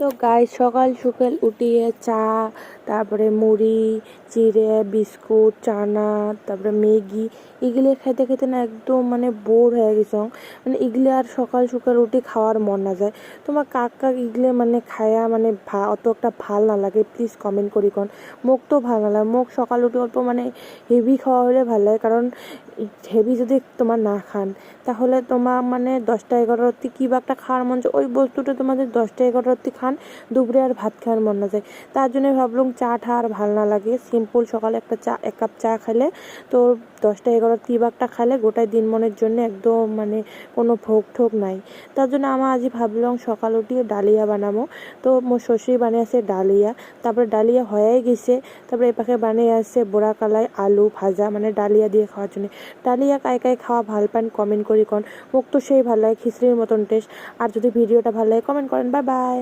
তো গাইস সকাল সকাল উঠিয়ে চা, তারপরে মুড়ি চিড়ে, বিস্কুট, চানা, তারপরে ম্যাগি এগুলো খেতে খেতে না একদম মানে বোর হয়ে গেছ। মানে এগুলো আর সকাল সকাল উঠে খাওয়ার মন না যায়। তোমার কাক কাক এগুলো মানে খায়া মানে অত একটা ভাল না লাগে, প্লিজ কমেন্ট করি কন। মোক তো ভাল না লাগে, মোক সকাল উঠে অল্প মানে হেভি খাওয়া হলে ভালো লাগে, কারণ হেভি যদি তোমার না খান তাহলে তোমার মানে 10টা 11 রাত্রি কী বা একটা খাওয়ার মন যায়, ওই বস্তুটা তোমাদের 10টা 11 রাত্রি খান, দুপুরে আর ভাত খাওয়ার মন না যায়। তার জন্য ভাবলাম চা ঠা আর ভাল না লাগে, সিম্পল সকালে একটা চা, 1 কাপ চা খেলে তো 10টা 11 কী বা একটা খেলে গোটায় দিন মনের জন্য একদম মানে কোনো ভোগ ঠোক নাই। তার জন্য আমার আজই ভাবলাম সকাল উঠিয়ে ডালিয়া বানাবো। তো মোর শ্বশুর বানিয়ে আছে ডালিয়া, তারপরে ডালিয়া হয়ে গেছে, তারপরে এই পাখে বানিয়ে আসছে বোরা কালাই আলু ভাজা, মানে ডালিয়া দিয়ে খাওয়ার জন্য। ডালিয়া কাই কাই খাওয়া ভাল পান কমেন্ট করি কন, মোক তো সেই ভালো লাগে, খিচড়ির মতন টেস্ট। আর যদি ভিডিওটা ভালো লাগে কমেন্ট করেন। Bye bye.